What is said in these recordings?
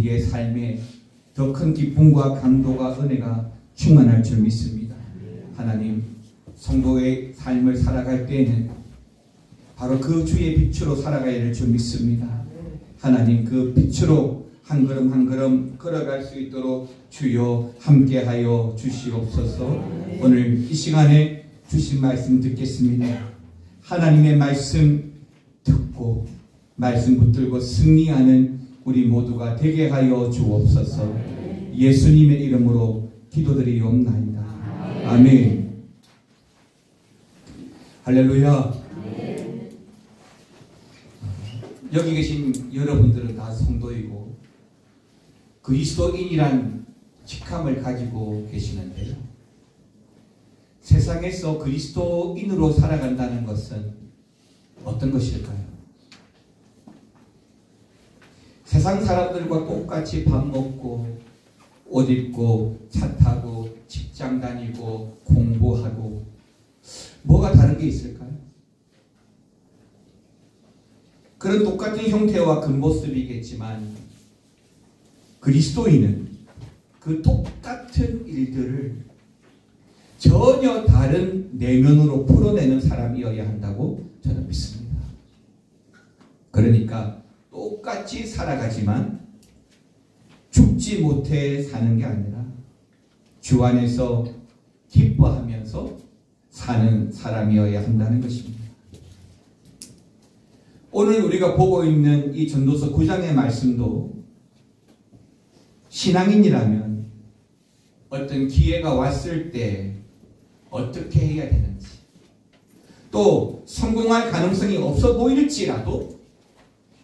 우리의 삶에 더 큰 기쁨과 감동과 은혜가 충만할 줄 믿습니다. 하나님, 성도의 삶을 살아갈 때에는 바로 그 주의 빛으로 살아가야 될 줄 믿습니다. 하나님, 그 빛으로 한 걸음 한 걸음 걸어갈 수 있도록 주여 함께하여 주시옵소서. 오늘 이 시간에 주신 말씀 듣겠습니다. 하나님의 말씀 듣고 말씀 붙들고 승리하는 우리 모두가 되게 하여 주옵소서. 예수님의 이름으로 기도드리옵나이다. 아멘. 할렐루야. 여기 계신 여러분들은 다 성도이고 그리스도인이란 직함을 가지고 계시는데요. 세상에서 그리스도인으로 살아간다는 것은 어떤 것일까요? 세상 사람들과 똑같이 밥 먹고 옷 입고 차 타고 직장 다니고 공부하고 뭐가 다른 게 있을까요? 그런 똑같은 형태와 겉모습이겠지만 그리스도인은 그 똑같은 일들을 전혀 다른 내면으로 풀어내는 사람이어야 한다고 저는 믿습니다. 그러니까 똑같이 살아가지만 죽지 못해 사는 게 아니라 주 안에서 기뻐하면서 사는 사람이어야 한다는 것입니다. 오늘 우리가 보고 있는 이 전도서 9장의 말씀도 신앙인이라면 어떤 기회가 왔을 때 어떻게 해야 되는지, 또 성공할 가능성이 없어 보일지라도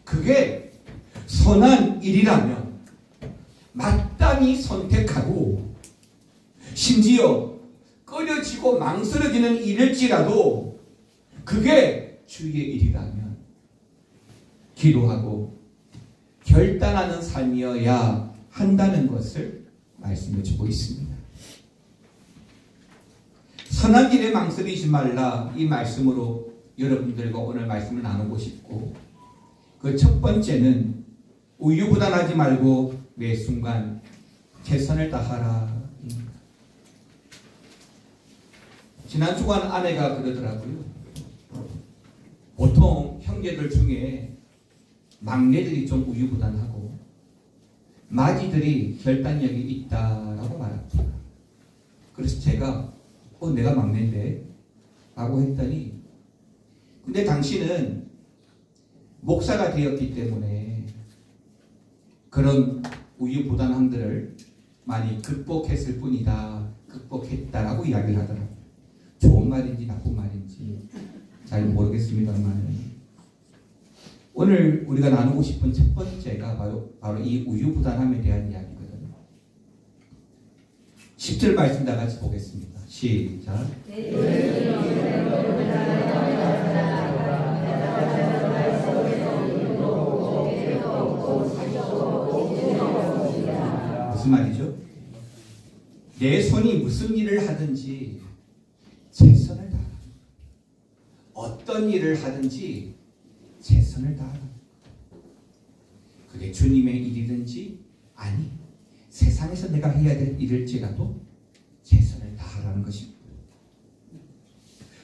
그게 선한 일이라면 마땅히 선택하고, 심지어 꺼려지고 망설여지는 일일지라도 그게 주의 일이라면 기도하고 결단하는 삶이어야 한다는 것을 말씀해 주고 있습니다. 선한 일에 망설이지 말라, 이 말씀으로 여러분들과 오늘 말씀을 나누고 싶고, 그 첫 번째는 우유부단하지 말고 매 순간 최선을 다하라. 지난 주간 아내가 그러더라고요. 보통 형제들 중에 막내들이 좀 우유부단하고 마지들이 결단력이 있다라고 말합니다. 그래서 제가 내가 막내인데 라고 했더니, 근데 당신은 목사가 되었기 때문에 그런 우유부단함들을 많이 극복했을 뿐이다, 극복했다라고 이야기를 하더라고요. 좋은 말인지 나쁜 말인지 잘 모르겠습니다만, 오늘 우리가 나누고 싶은 첫 번째가 바로 이 우유부단함에 대한 이야기거든요. 10절 말씀 다 같이 보겠습니다. 시작. 무슨 말이죠? 내 손이 무슨 일을 하든지 최선을 다하라. 어떤 일을 하든지 최선을 다하라. 그게 주님의 일이든지 아니 세상에서 내가 해야 될 일일지라도 최선을 다하라는 것입니다.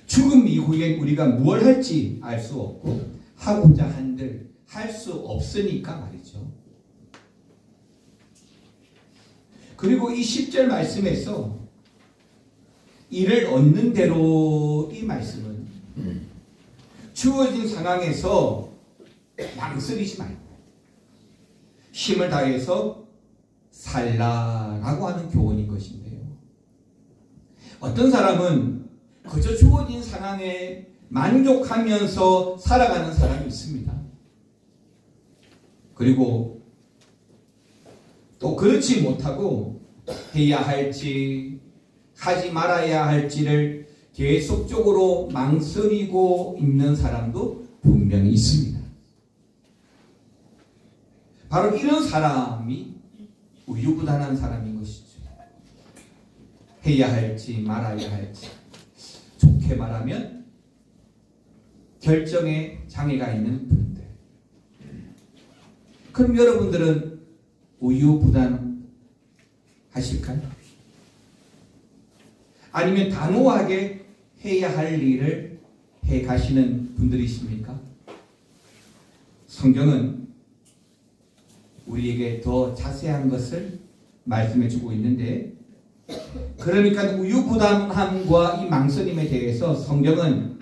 죽음 이후에 우리가 무엇을 할지 알 수 없고 하고자 한들 할 수 없으니까 말이죠. 그리고 이 10절 말씀에서 이를 얻는 대로, 이 말씀은 주어진 상황에서 망설이지 말고 힘을 다해서 살라라고 하는 교훈인 것인데요. 어떤 사람은 그저 주어진 상황에 만족하면서 살아가는 사람이 있습니다. 그리고 또 그렇지 못하고 해야 할지 하지 말아야 할지를 계속적으로 망설이고 있는 사람도 분명히 있습니다. 바로 이런 사람이 우유부단한 사람인 것이죠. 해야 할지 말아야 할지, 좋게 말하면 결정에 장애가 있는 분들. 그럼 여러분들은 우유부단하실까요? 아니면 단호하게 해야 할 일을 해 가시는 분들이십니까? 성경은 우리에게 더 자세한 것을 말씀해 주고 있는데, 그러니까 우유부단함과 이 망설임에 대해서 성경은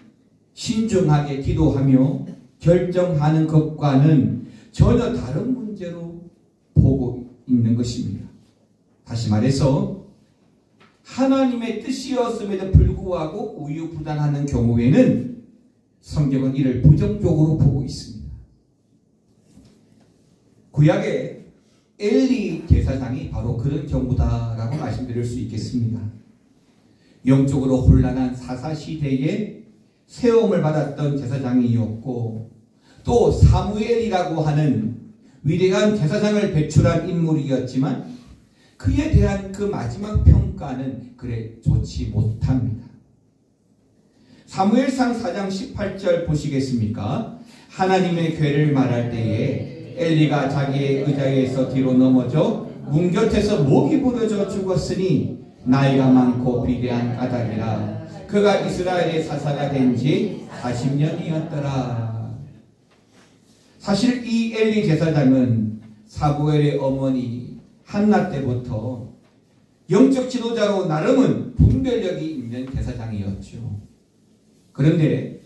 신중하게 기도하며 결정하는 것과는 전혀 다른 문제로 보고 있는 것입니다. 다시 말해서 하나님의 뜻이었음에도 불구하고 우유부단하는 경우에는 성경은 이를 부정적으로 보고 있습니다. 구약의 엘리 제사장이 바로 그런 경우다라고 말씀드릴 수 있겠습니다. 영적으로 혼란한 사사시대에 세움을 받았던 제사장이었고, 또 사무엘이라고 하는 위대한 제사장을 배출한 인물이었지만 그에 대한 그 마지막 평가는 그래 좋지 못합니다. 사무엘상 4장 18절 보시겠습니까? 하나님의 괴를 말할 때에 엘리가 자기의 의자에서 뒤로 넘어져 문 곁에서 목이 부러져 죽었으니 나이가 많고 비대한 까닭이라. 그가 이스라엘의 사사가 된 지 40년이었더라. 사실 이 엘리 제사장은 사무엘의 어머니 한나 때부터 영적 지도자로 나름은 분별력이 있는 제사장이었죠. 그런데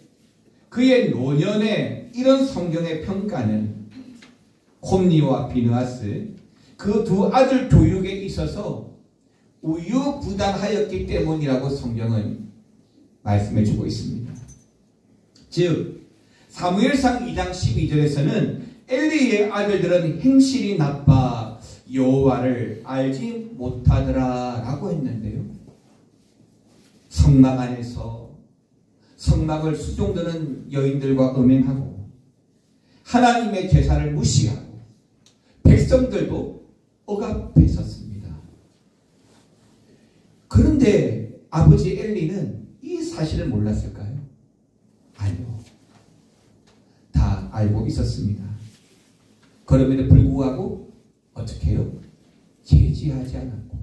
그의 노년에 이런 성경의 평가는 홈니와 비느하스 그 두 아들 교육에 있어서 우유부단하였기 때문이라고 성경은 말씀해 주고 있습니다. 즉 사무엘상 2장 12절에서는 엘리의 아들들은 행실이 나빠 여호와를 알지 못하더라 라고 했는데요, 성막 안에서 성막을 수종드는 여인들과 음행하고 하나님의 제사를 무시하고 백성들도 억압해 섰습니다. 그런데 아버지 엘리는 이 사실을 몰랐을까요? 아니요. 다 알고 있었습니다. 그럼에도 불구하고 어떻게 해요? 제지하지 않았고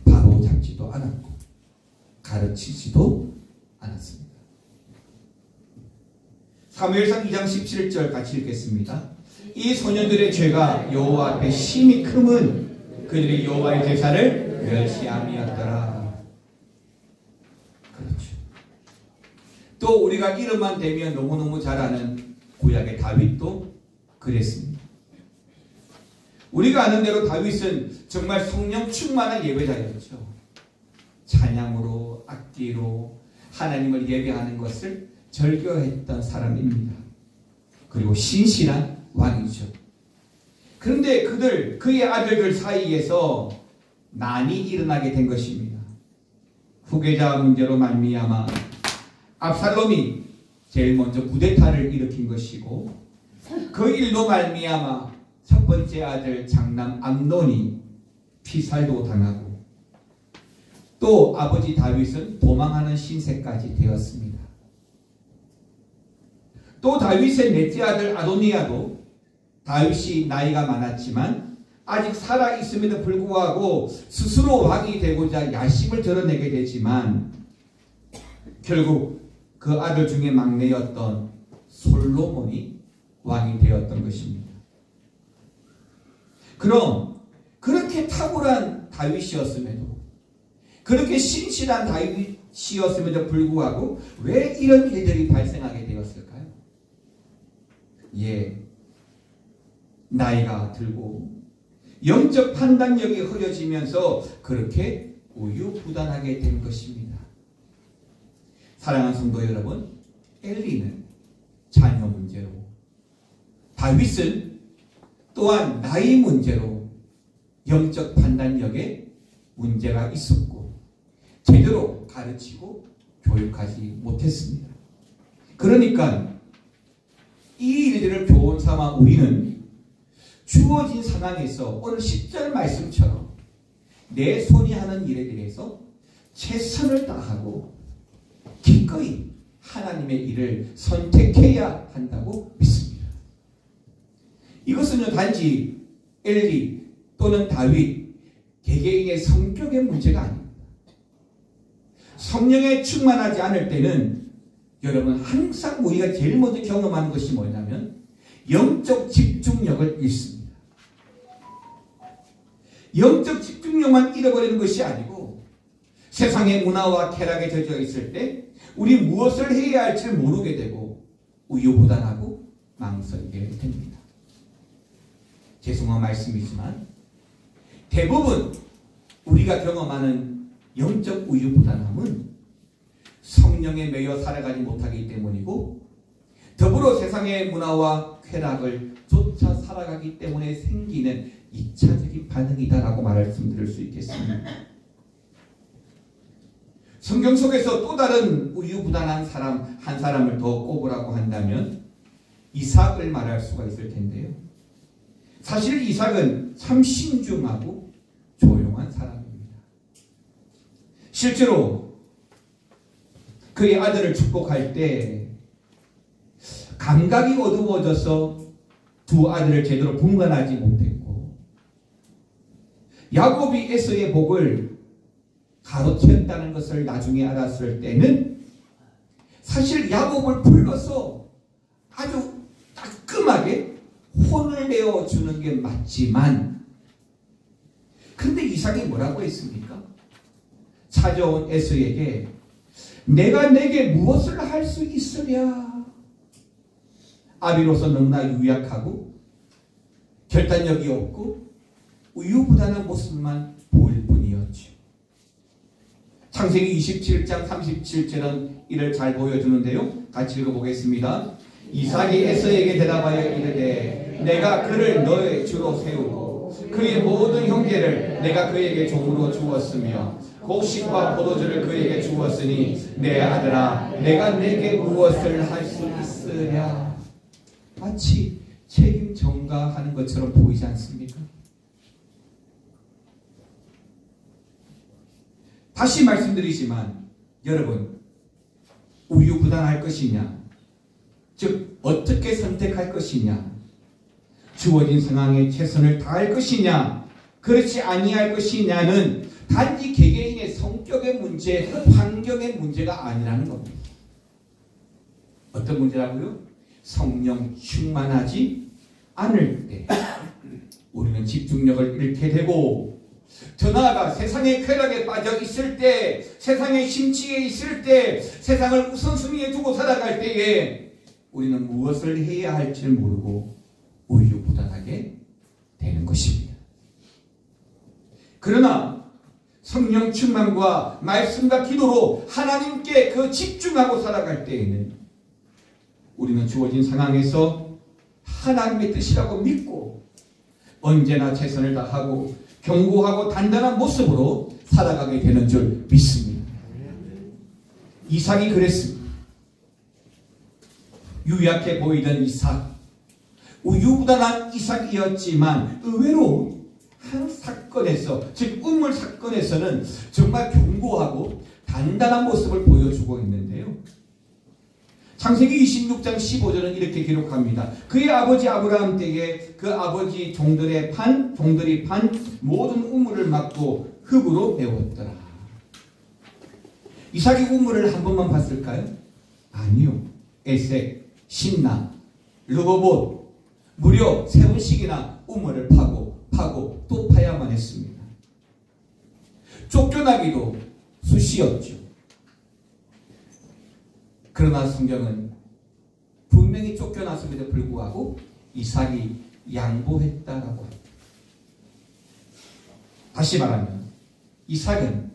바로 잡지도 않았고 가르치지도 않았습니다. 사무엘상 2장 17절 같이 읽겠습니다. 이 소년들의 죄가 여호와 앞에 심히 크면 그들이 여호와의 제사를 멸시함이었더라. 그렇죠. 또 우리가 이름만 대면 너무너무 잘 아는 구약의 다윗도 그랬습니다. 우리가 아는 대로 다윗은 정말 성령 충만한 예배자였죠. 찬양으로 악기로 하나님을 예배하는 것을 절교했던 사람입니다. 그리고 신실한 왕이죠. 그런데 그의 아들들 사이에서 난이 일어나게 된 것입니다. 후계자 문제로 말미암아 압살롬이 제일 먼저 쿠데타를 일으킨 것이고, 그 일로 말미암아 첫 번째 아들 장남 암논이 피살도 당하고, 또 아버지 다윗은 도망하는 신세까지 되었습니다. 또 다윗의 넷째 아들 아도니아도 다윗이 나이가 많았지만 아직 살아있음에도 불구하고 스스로 왕이 되고자 야심을 드러내게 되지만 결국 그 아들 중에 막내였던 솔로몬이 왕이 되었던 것입니다. 그럼 그렇게 탁월한 다윗이었음에도, 그렇게 신실한 다윗이었음에도 불구하고 왜 이런 일들이 발생하게 되었을까요? 나이가 들고 영적 판단력이 흐려지면서 그렇게 우유부단하게 된 것입니다. 사랑하는 성도 여러분, 엘리는 자녀 문제로, 다윗은 또한 나이 문제로 영적 판단력에 문제가 있었고 제대로 가르치고 교육하지 못했습니다. 그러니까 이 일들을 교훈 삼아 우리는 주어진 상황에서 오늘 10절 말씀처럼 내 손이 하는 일에 대해서 최선을 다하고 기꺼이 하나님의 일을 선택해야 한다고 믿습니다. 이것은요, 단지 엘리 또는 다윗 개개인의 성격의 문제가 아닙니다. 성령에 충만하지 않을 때는 여러분 항상 우리가 제일 먼저 경험하는 것이 뭐냐면 영적 집중력을 잃습니다. 영적 집중력만 잃어버리는 것이 아니고 세상의 문화와 쾌락에 젖어 있을 때 우리 무엇을 해야 할지 모르게 되고 우유부단하고 망설이게 됩니다. 죄송한 말씀이지만 대부분 우리가 경험하는 영적 우유부단함은 성령에 매여 살아가지 못하기 때문이고 더불어 세상의 문화와 쾌락을 쫓아 살아가기 때문에 생기는 2차적인 반응이다라고 말씀드릴 수 있겠습니다. 성경 속에서 또 다른 우유부단한 사람 한 사람을 더 꼽으라고 한다면 이삭을 말할 수가 있을 텐데요. 사실 이삭은 참 신중하고 조용한 사람입니다. 실제로 그의 아들을 축복할 때 감각이 어두워져서 두 아들을 제대로 분간하지 못했고 야곱이 에서의 복을 가로챘다는 것을 나중에 알았을 때는 사실 야곱을 불러서 아주 따끔하게 혼을 내어주는 게 맞지만 근데 이삭이 뭐라고 했습니까? 찾아온 에서에게 내가 내게 무엇을 할 수 있으랴? 아비로서 너무나 유약하고 결단력이 없고 우유부단한 모습만 보일 뿐이었죠. 창세기 27장 37절은 이를 잘 보여주는데요. 같이 읽어보겠습니다. 이삭이 에서에게 대답하여 이르되 내가 그를 너의 주로 세우고 그의 모든 형제를 내가 그에게 종으로 주었으며 곡식과 포도주를 그에게 주었으니 내 아들아 내가 내게 무엇을 할 수 있으랴? 마치 책임 전가하는 것처럼 보이지 않습니까? 다시 말씀드리지만 여러분 우유부단할 것이냐 즉 어떻게 선택할 것이냐 주어진 상황에 최선을 다할 것이냐 그렇지 아니할 것이냐는 단지 개개인의 성격의 문제 환경의 문제가 아니라는 겁니다. 어떤 문제라고요? 성령 충만하지 않을 때 우리는 집중력을 잃게 되고 더 나아가 세상의 쾌락에 빠져 있을 때 세상의 심취에 있을 때 세상을 우선순위에 두고 살아갈 때에 우리는 무엇을 해야 할지 모르고 우유부단하게 되는 것입니다. 그러나 성령 충만과 말씀과 기도로 하나님께 그 집중하고 살아갈 때에는 우리는 주어진 상황에서 하나님의 뜻이라고 믿고 언제나 최선을 다하고 견고하고 단단한 모습으로 살아가게 되는 줄 믿습니다. 이삭이 그랬습니다. 유약해 보이던 이삭, 우유부단한 이삭이었지만 의외로 한 사건에서 즉 우물 사건에서는 정말 견고하고 단단한 모습을 보여주고 있는데요. 창세기 26장 15절은 이렇게 기록합니다. 그의 아버지 아브라함 때에 그 아버지 종들이 판 모든 우물을 막고 흙으로 메웠더라. 이삭이 우물을 한 번만 봤을까요? 아니요. 에색, 신나, 르호봇 무려 3번씩이나 우물을 파고 또 파야만 했습니다. 쫓겨나기도 수시였죠. 그러나 성경은 분명히 쫓겨났음에도 불구하고 이삭이 양보했다라고 합니다. 다시 말하면 이삭은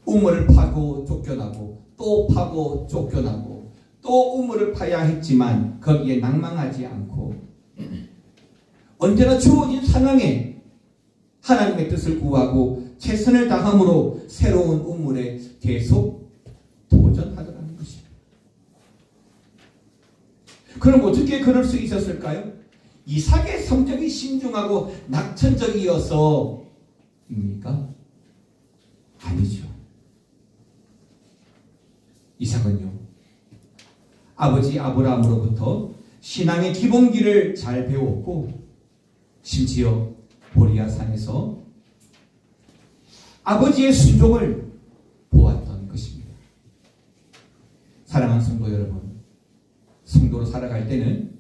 우물을 파고 쫓겨나고 또 파고 쫓겨나고 또 우물을 파야 했지만 거기에 낭망하지 않고 언제나 주어진 상황에 하나님의 뜻을 구하고 최선을 다함으로 새로운 우물에 계속 도전하더라는 것입니다. 그럼 어떻게 그럴 수 있었을까요? 이삭의 성격이 신중하고 낙천적이어서입니까? 아니죠. 이삭은요, 아버지 아브라함으로부터 신앙의 기본기를 잘 배웠고 심지어 보리아산에서 아버지의 순종을 보았던 것입니다. 사랑하는 성도 여러분, 성도로 살아갈 때는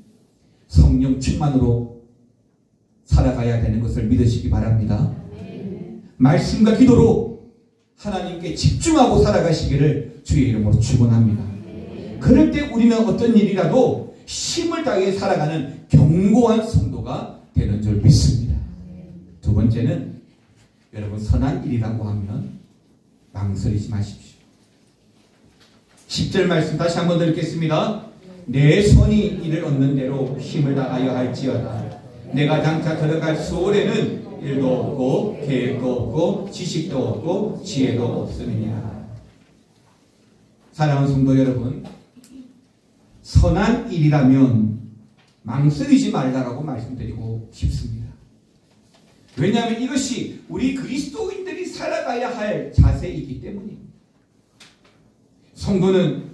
성령 충만으로 살아가야 되는 것을 믿으시기 바랍니다. 말씀과 기도로 하나님께 집중하고 살아가시기를 주의 이름으로 축원합니다. 그럴 때 우리는 어떤 일이라도 힘을 다해 살아가는 견고한 성도가 되는 줄 믿습니다. 두 번째는 여러분, 선한 일이라고 하면 망설이지 마십시오. 10절 말씀 다시 한번 읽겠습니다. 내 손이 이를 얻는 대로 힘을 다하여 할지어다. 내가 장차 들어갈 수월에는 일도 없고 계획도 없고 지식도 없고 지혜도 없음이니라. 사랑하는 성도 여러분, 선한 일이라면 망설이지 말라고 말씀드리고 싶습니다. 왜냐하면 이것이 우리 그리스도인들이 살아가야 할 자세이기 때문입니다. 성도는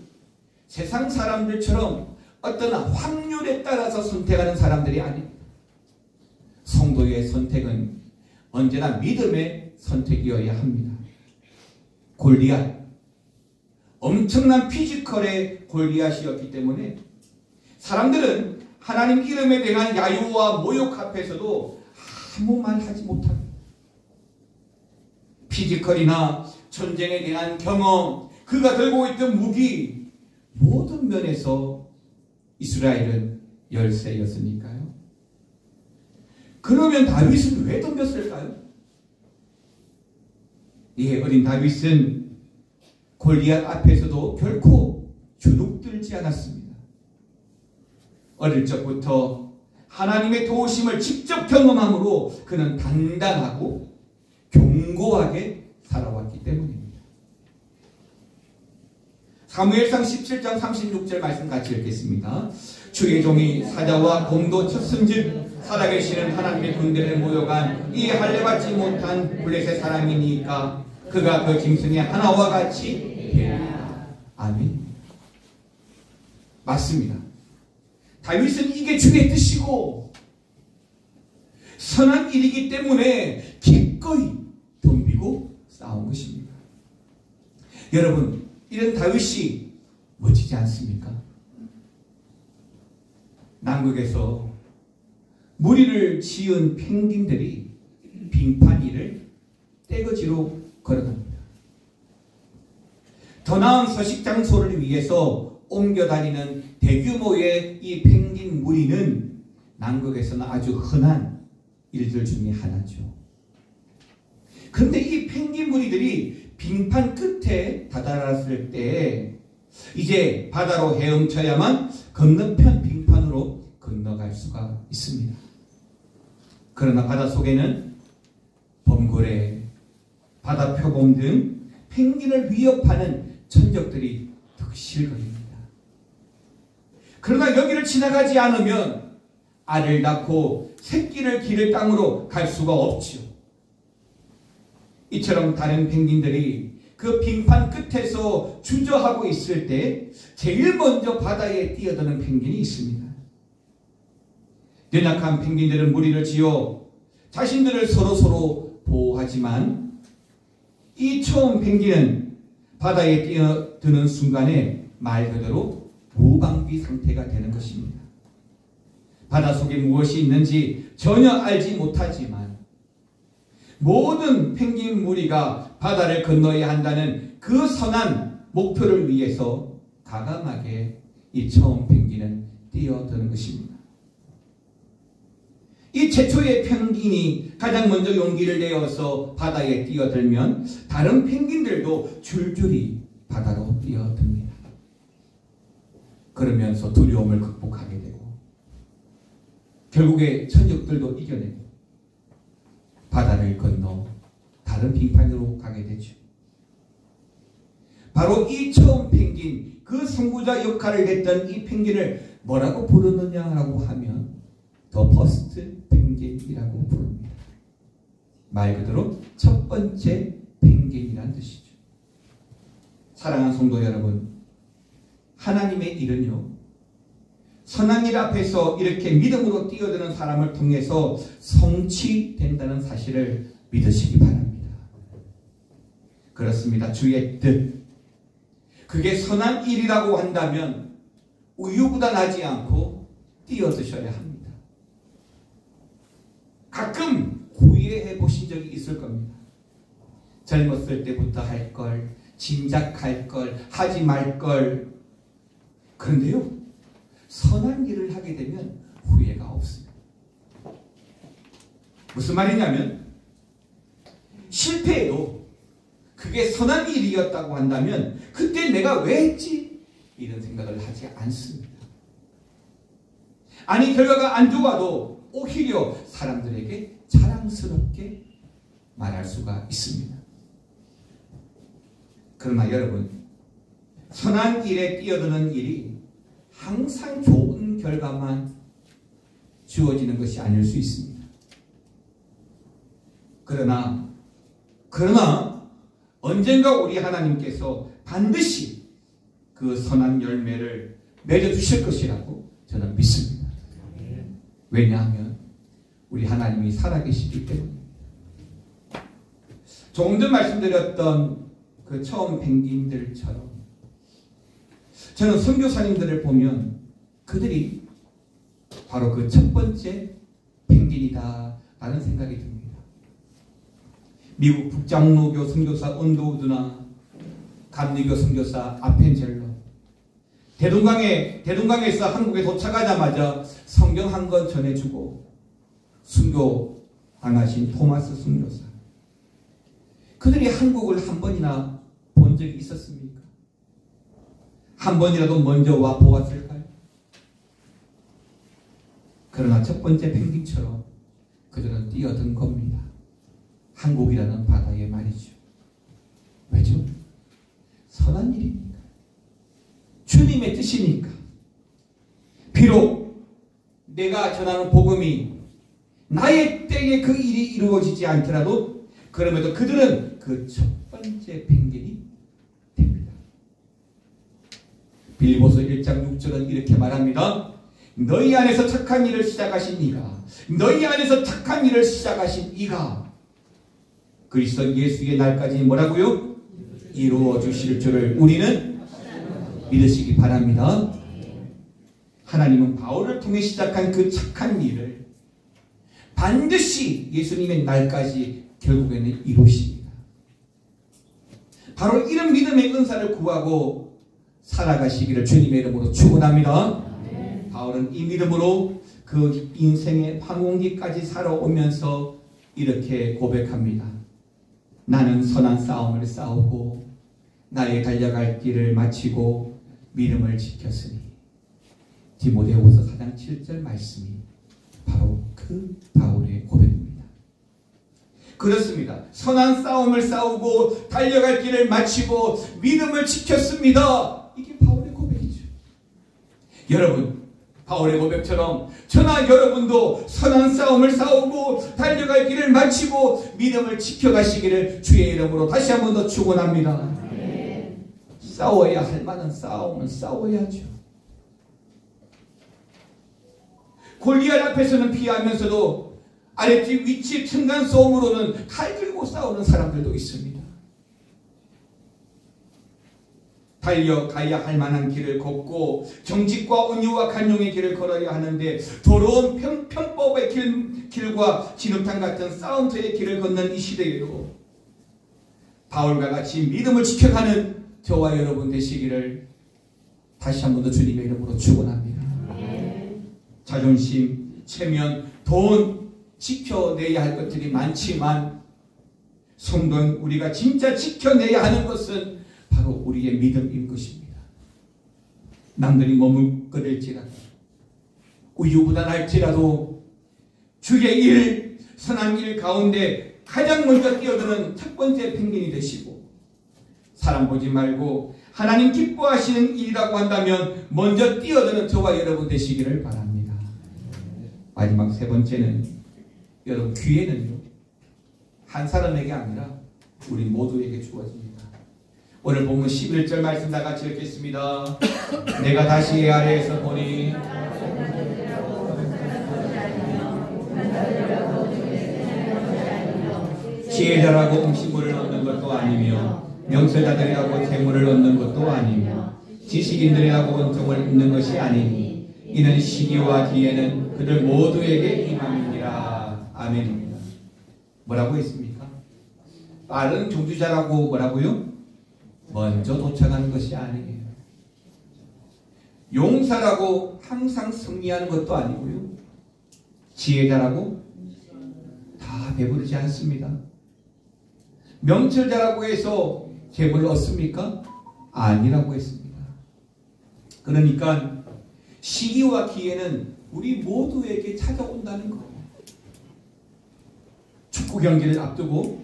세상 사람들처럼 어떤 확률에 따라서 선택하는 사람들이 아닙니다. 성도의 선택은 언제나 믿음의 선택이어야 합니다. 골리앗, 엄청난 피지컬의 골리앗이었기 때문에 사람들은 하나님 이름에 대한 야유와 모욕 앞에서도 아무 말 하지 못합니다. 피지컬이나 전쟁에 대한 경험, 그가 들고 있던 무기, 모든 면에서 이스라엘은 열세였으니까요. 그러면 다윗은 왜 덤볐을까요? 이 어린 다윗은 골리앗 앞에서도 결코 주눅들지 않았습니다. 어릴 적부터 하나님의 도우심을 직접 경험함으로 그는 단단하고 견고하게 살아왔기 때문입니다. 사무엘상 17장 36절 말씀 같이 읽겠습니다. 주의 종이 사자와 곰도 쳤은즉 살아계시는 하나님의 군대를 모여간 이 할례받지 못한 블레셋 사람이니까 그가 그 짐승의 하나와 같이 되리라. 아멘. 맞습니다. 다윗은 이게 주의 뜻이고 선한 일이기 때문에 기꺼이 덤비고 싸운 것입니다. 여러분, 이런 다윗이 멋지지 않습니까? 남극에서 무리를 지은 펭귄들이 빙판이를 떼거지로 걸어갑니다. 더 나은 서식 장소를 위해서 옮겨 다니는 대규모의 이 펭귄 무리는 남극에서는 아주 흔한 일들 중에 하나죠. 그런데 이 펭귄 무리들이 빙판 끝에 다다랐을 때 이제 바다로 헤엄쳐야만 건너편 빙판으로 건너갈 수가 있습니다. 그러나 바닷속에는 범고래, 바다표범 등 펭귄을 위협하는 천적들이 득실거립니다. 그러나 여기를 지나가지 않으면 알을 낳고 새끼를 기를 땅으로 갈 수가 없죠. 이처럼 다른 펭귄들이 그 빙판 끝에서 주저하고 있을 때 제일 먼저 바다에 뛰어드는 펭귄이 있습니다. 연약한 펭귄들은 무리를 지어 자신들을 서로 보호하지만 이 처음 펭귄은 바다에 뛰어드는 순간에 말 그대로 무방비 상태가 되는 것입니다. 바닷속에 무엇이 있는지 전혀 알지 못하지만 모든 펭귄 무리가 바다를 건너야 한다는 그 선한 목표를 위해서 과감하게 이 처음 펭귄은 뛰어드는 것입니다. 이 최초의 펭귄이 가장 먼저 용기를 내어서 바다에 뛰어들면 다른 펭귄들도 줄줄이 바다로 뛰어듭니다. 그러면서 두려움을 극복하게 되고 결국에 천적들도 이겨내고 바다를 건너 다른 빙판으로 가게 되죠. 바로 이 처음 펭귄, 그 선구자 역할을 했던 이 펭귄을 뭐라고 부르느냐라고 하면 더 퍼스트 펭귄이라고 부릅니다. 말 그대로 첫 번째 펭귄이란 뜻이죠. 사랑하는 성도 여러분, 하나님의 일은요, 선한 일 앞에서 이렇게 믿음으로 뛰어드는 사람을 통해서 성취된다는 사실을 믿으시기 바랍니다. 그렇습니다. 주의 뜻, 그게 선한 일이라고 한다면 우유부단하지 않고 뛰어드셔야 합니다. 가끔 후회해 보신 적이 있을 겁니다. 젊었을 때부터 할 걸, 짐작할 걸, 하지 말 걸. 그런데요, 선한 일을 하게 되면 후회가 없습니다. 무슨 말이냐면, 실패해도 그게 선한 일이었다고 한다면 그때 내가 왜 했지? 이런 생각을 하지 않습니다. 아니, 결과가 안 좋아도 오히려 사람들에게 자랑스럽게 말할 수가 있습니다. 그러나 여러분, 선한 일에 뛰어드는 일이 항상 좋은 결과만 주어지는 것이 아닐 수 있습니다. 그러나 언젠가 우리 하나님께서 반드시 그 선한 열매를 맺어주실 것이라고 저는 믿습니다. 왜냐하면 우리 하나님이 살아계시기 때문입니다. 조금 전 말씀드렸던 그 처음 펭귄들처럼 저는 선교사님들을 보면 그들이 바로 그 첫 번째 펭귄이다 라는 생각이 듭니다. 미국 북장로교 선교사 언더우드나 감리교 선교사 아펜젤러, 대동강에서 한국에 도착하자마자 성경 한 권 전해주고 순교 당하신 토마스 선교사, 그들이 한국을 한 번이나 본 적이 있었습니까? 한 번이라도 먼저 와 보았을까요? 그러나 첫 번째 펭귄처럼 그들은 뛰어든 겁니다. 한국이라는 바다에 말이죠. 왜죠? 선한 일이니까. 주님의 뜻이니까. 비록 내가 전하는 복음이 나의 때에 그 일이 이루어지지 않더라도 그럼에도 그들은 그 첫 번째 펭귄이 됩니다. 빌립보서 1장 6절은 이렇게 말합니다. 너희 안에서 착한 일을 시작하신 이가, 너희 안에서 착한 일을 시작하신 이가 그리스도 예수의 날까지 뭐라고요? 이루어 주실 줄을 우리는 믿으시기 바랍니다. 하나님은 바울을 통해 시작한 그 착한 일을 반드시 예수님의 날까지 결국에는 이루십니다. 바로 이런 믿음의 은사를 구하고 살아가시기를 주님의 이름으로 축원합니다. 바울은 이 믿음으로 그 인생의 황혼기까지 살아오면서 이렇게 고백합니다. 나는 선한 싸움을 싸우고 나의 달려갈 길을 마치고 믿음을 지켰으니. 디모데후서 4장 7절 말씀이 바로 그 바울의 고백입니다. 그렇습니다. 선한 싸움을 싸우고 달려갈 길을 마치고 믿음을 지켰습니다. 이게 바울의 고백이죠. 여러분, 바울의 고백처럼 저나 여러분도 선한 싸움을 싸우고 달려갈 길을 마치고 믿음을 지켜가시기를 주의 이름으로 다시 한 번 더 축원합니다. 싸워야 할 만한 싸움은 싸워야죠. 골리앗 앞에서는 피하면서도 아랫집 윗집 층간소음으로는 칼 들고 싸우는 사람들도 있습니다. 달려가야 할 만한 길을 걷고 정직과 온유와 간용의 길을 걸어야 하는데 더러운 편법의 길과 진흙탕 같은 싸움터의 길을 걷는 이 시대에도 바울과 같이 믿음을 지켜가는 저와 여러분 되시기를 다시 한 번 더 주님의 이름으로 축원합니다. 자존심, 체면, 돈 지켜내야 할 것들이 많지만 성도는 우리가 진짜 지켜내야 하는 것은 바로 우리의 믿음인 것입니다. 남들이 머뭇거릴지라도 우유부단할지라도 주의 일, 선한 일 가운데 가장 먼저 뛰어드는 첫 번째 펭귄이 되시고 사람 보지 말고 하나님 기뻐하시는 일이라고 한다면 먼저 뛰어드는 저와 여러분 되시기를 바랍니다. 마지막 세 번째는 여러분 기회는요 한 사람에게 아니라 우리 모두에게 주어집니다. 오늘 본문 11절 말씀 다 같이 읽겠습니다. 내가 다시 해 아래에서 보니 지혜자라고 음식물을 얻는 것도 아니며 명철자들이라고 재물을 얻는 것도 아니며 지식인들이라고 은총을 입는 것이 아니니 이는 시기와 기회는 그들 모두에게 임함이니라. 아멘입니다. 뭐라고 했습니까? 빠른 경주자라고 뭐라고요? 먼저 도착하는 것이 아니에요. 용사라고 항상 승리하는 것도 아니고요. 지혜자라고 다 배부르지 않습니다. 명철자라고 해서 재물을 얻습니까? 아니라고 했습니다. 그러니까 시기와 기회는 우리 모두에게 찾아온다는 거예요. 축구 경기를 앞두고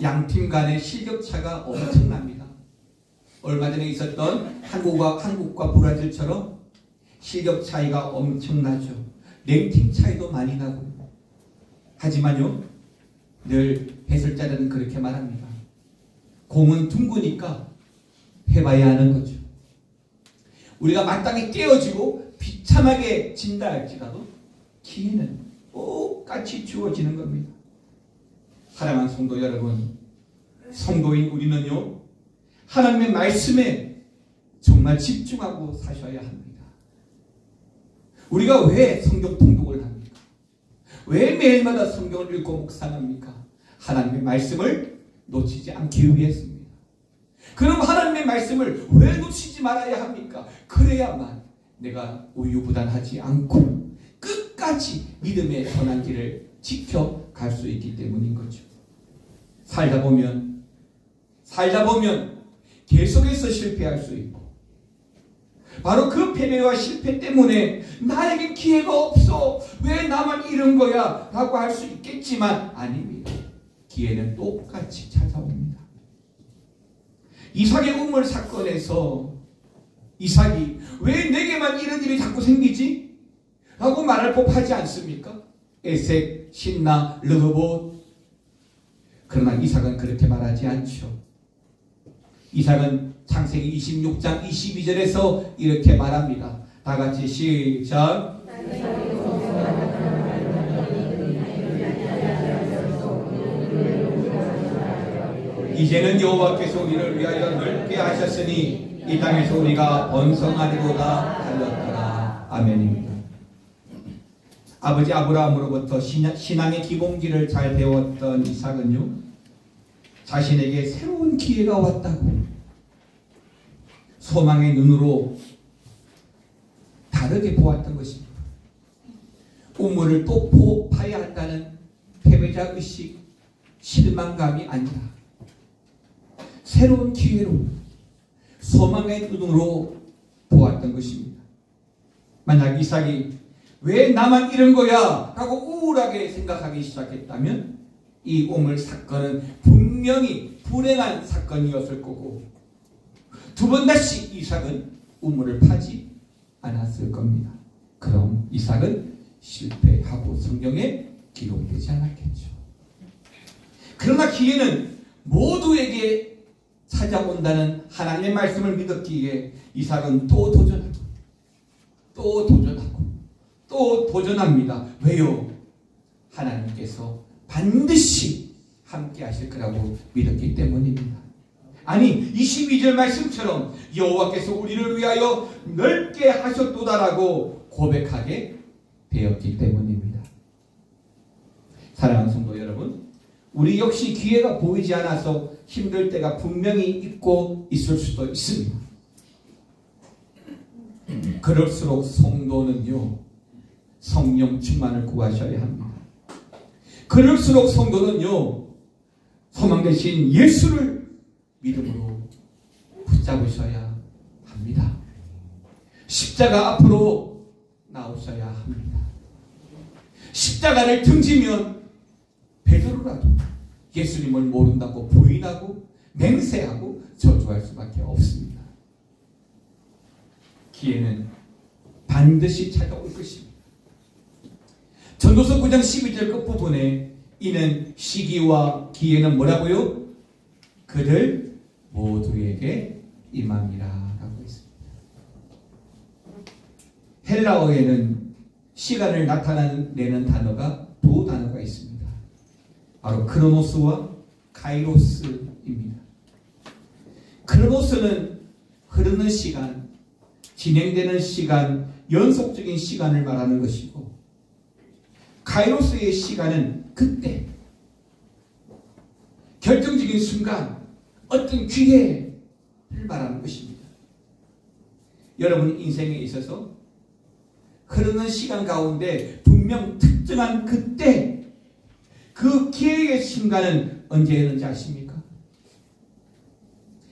양팀 간의 실력 차가 엄청납니다. 얼마 전에 있었던 한국과 브라질처럼 실력 차이가 엄청나죠. 랭킹 차이도 많이 나고. 하지만요, 늘 해설자들은 그렇게 말합니다. 공은 둥그니까 해봐야 하는 거죠. 우리가 마땅히 깨어지고 비참하게 진다 할지라도 기회는 똑같이 주어지는 겁니다. 사랑하는 성도 여러분, 성도인 우리는요, 하나님의 말씀에 정말 집중하고 사셔야 합니다. 우리가 왜 성경 통독을 합니까? 왜 매일마다 성경을 읽고 묵상합니까? 하나님의 말씀을 놓치지 않기 위해서입니다. 그럼 하나님의 말씀을 왜 놓치지 말아야 합니까? 그래야만 내가 우유부단하지 않고 끝까지 믿음의 선한 길을 지켜갈 수 있기 때문인 거죠. 살다 보면 계속해서 실패할 수 있고, 바로 그 패배와 실패 때문에 나에게 기회가 없어, 왜 나만 이런 거야 라고 할 수 있겠지만 아닙니다. 기회는 똑같이 찾아옵니다. 이삭의 우물 사건에서 이삭이 왜 내게만 이런 일이 자꾸 생기지? 라고 말할 법하지 않습니까? 에색, 신나, 르호봇. 그러나 이삭은 그렇게 말하지 않죠. 이삭은 창세기 26장 22절에서 이렇게 말합니다. 다 같이 시작. 이제는 여호와께서 우리를 위하여 넓게 하셨으니 이 땅에서 우리가 번성하리로다 하였더라. 아멘입니다. 아버지 아브라함으로부터 신앙의 기본기를 잘 배웠던 이삭은요, 자신에게 새로운 기회가 왔다고 소망의 눈으로 다르게 보았던 것입니다. 우물을 또 파야 한다는 패배자 의식, 실망감이 아니라 새로운 기회로 소망의 눈으로 보았던 것입니다. 만약 이삭이 왜 나만 이런 거야 라고 우울하게 생각하기 시작했다면 이 우물 사건은 분명히 불행한 사건이었을 거고, 두 번 다시 이삭은 우물을 파지 않았을 겁니다. 그럼 이삭은 실패하고 성경에 기록되지 않았겠죠. 그러나 기회는 모두에게 찾아온다는 하나님의 말씀을 믿었기에 이삭은 또 도전합니다. 왜요? 하나님께서 반드시 함께 하실 거라고 믿었기 때문입니다. 아니, 22절 말씀처럼 여호와께서 우리를 위하여 넓게 하셨도다라고 고백하게 되었기 때문입니다. 사랑하는 성도 여러분, 우리 역시 기회가 보이지 않아서 힘들 때가 분명히 있고 있을 수도 있습니다. 그럴수록 성도는요, 성령 충만을 구하셔야 합니다. 그럴수록 성도는요, 소망 되신 예수를 믿음으로 붙잡으셔야 합니다. 십자가 앞으로 나오셔야 합니다. 십자가를 등지면 베드로라도 예수님을 모른다고 부인하고 맹세하고 저주할 수밖에 없습니다. 기회는 반드시 찾아올 것입니다. 전도서 9장 12절 끝부분에 이는 시기와 기회는 뭐라고요? 그들 모두에게 임함이라 라고 했습니다. 헬라어에는 시간을 나타내는 단어가 두 단어가 있습니다. 바로 크로노스와 카이로스입니다. 크로노스는 흐르는 시간, 진행되는 시간, 연속적인 시간을 말하는 것이고, 카이로스의 시간은 그때, 결정적인 순간, 어떤 기회를 말하는 것입니다. 여러분 인생에 있어서 흐르는 시간 가운데 분명 특정한 그때, 그 기회의 순간은 언제였는지 아십니까?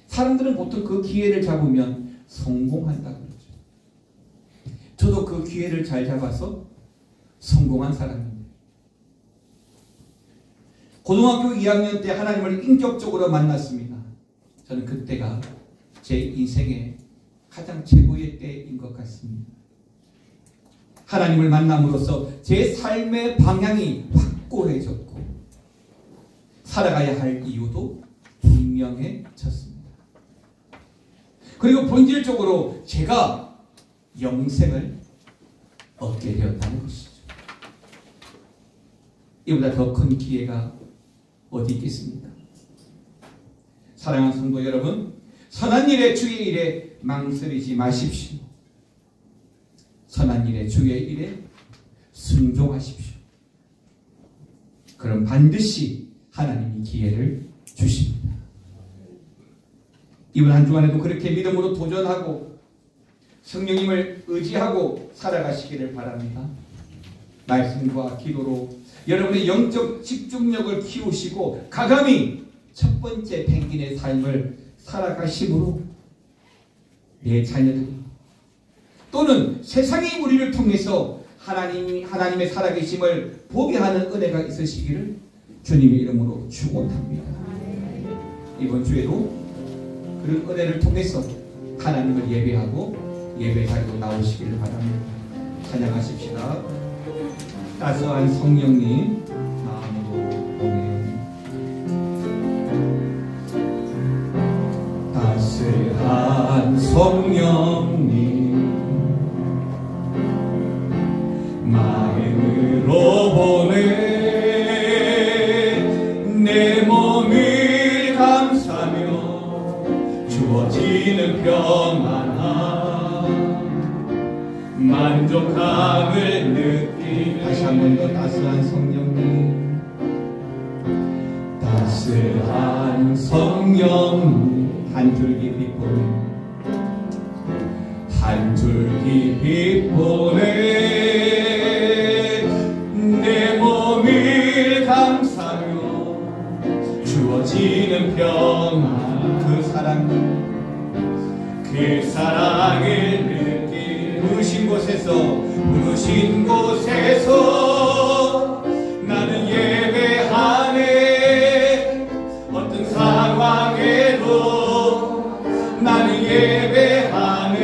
사람들은 보통 그 기회를 잡으면 성공한다고 그러죠. 저도 그 기회를 잘 잡아서 성공한 사람입니다. 고등학교 2학년 때 하나님을 인격적으로 만났습니다. 저는 그때가 제 인생의 가장 최고의 때인 것 같습니다. 하나님을 만남으로써 제 삶의 방향이 확고해졌고 살아가야 할 이유도 분명해졌습니다. 그리고 본질적으로 제가 영생을 얻게 되었다는 것이죠. 이보다 더 큰 기회가 어디 있겠습니까? 사랑하는 성도 여러분, 선한 일에 주의 일에 망설이지 마십시오. 선한 일에 주의 일에 순종하십시오. 그럼 반드시 하나님이 기회를 주십니다. 이번 한 주간에도 그렇게 믿음으로 도전하고 성령님을 의지하고 살아가시기를 바랍니다. 말씀과 기도로 여러분의 영적 집중력을 키우시고 가감히 첫 번째 펭귄의 삶을 살아가심으로 내 자녀들 또는 세상이 우리를 통해서 하나님의 살아계심을 보게 하는 은혜가 있으시기를 주님의 이름으로 축원합니다. 이번 주에도 그런 은혜를 통해서 하나님을 예배하고 예배 자리로 나오시기를 바랍니다. 찬양하십시다. 따스한 성령님 마음으로 보내. 따스한 성령님 마음으로 보내. 내 몸을 감싸며 주어지는 평안함 만족함을 느끼며. 다시 한 번 더 따스한 성령님 따스한 성령님 한 줄기 빛보내 한 줄기 빛보내. 내 몸을 감싸며 주어지는 평안 그 사랑을 느끼 부르신 곳에서 나는 예배하네. 어떤 상황에도 나는 예배하네.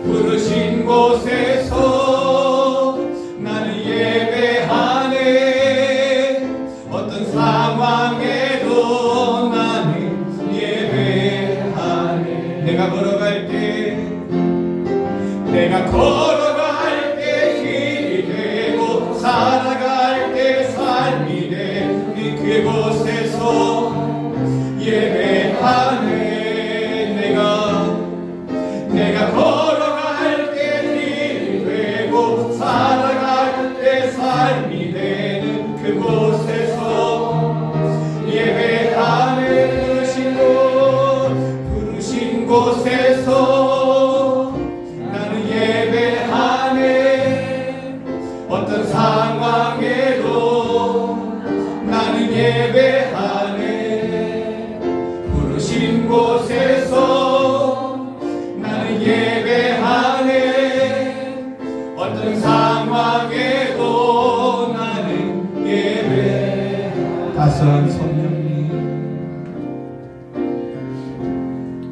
부르신 곳에서 나는 예배하네. 어떤 상황에도 나는 예배하네. 내가 걸어갈 때 힘이 되고 살아갈 때 삶이 돼. 그곳에서 예배하네. 내가 걸어갈 때 힘이 되고 살아갈 때 삶이 되는 그곳에서 예배하네. 부르신 곳에서 나는 예배하네. 어떤 상황에도 나는 예배하네. 부르신 곳에서 나는 예배하네. 어떤 상황에도 나는 예배하네.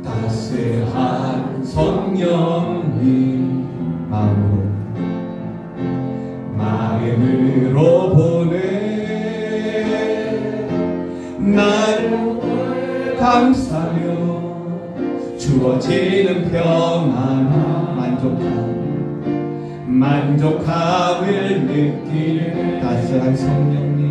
따스한 성령님 마음으로 보내. 나를 감사며 주어지는 평안과 만족함을 느끼는 따스한 성령이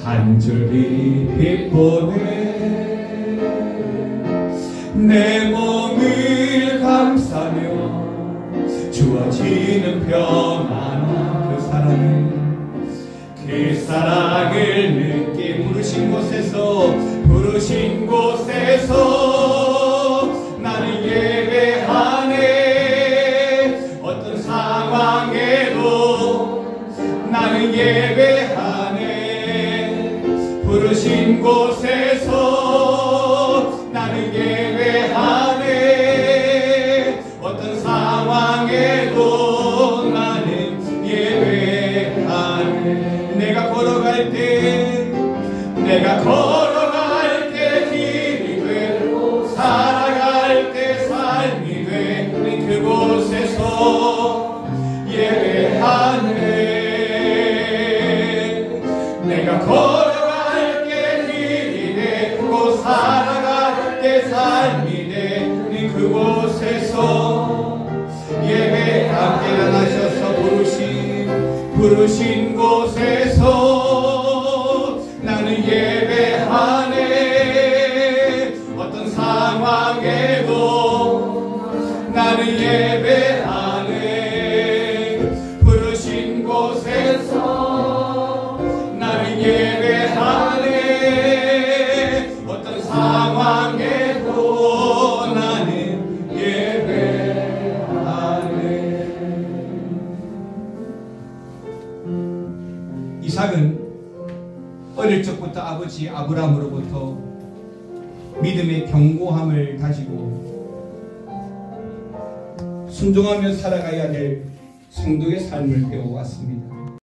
한 줄기 빛 보내 내 몸을 감싸며 주어지는 평안한 그 사랑을 느끼 부르신 곳에서 나는 예배하네. 어떤 상황에도 나는 예배하네. 부르신 곳에서 나는 예배하네. 어떤 상황에도 나는 예배하네. 내가 걸어갈 때 길이 되고 살아갈 때 삶이 돼. 그곳에서 예배하네. 내가 걸어갈 때 길이 되고 살아갈 때 삶이 돼. 그곳에서 예배 함께 일어나셔서 부르신 곳에서 나는 예배하네. 어떤 상황에도 나는 예배하네. 부르신 곳에서 나는 예배하네. 어떤 상황에도 나는 예배하네. 이삭은 어릴 적부터 아버지 아브라함으로부터 믿음의 견고함을 가지고 순종하며 살아가야 될 성도의 삶을 배워왔습니다.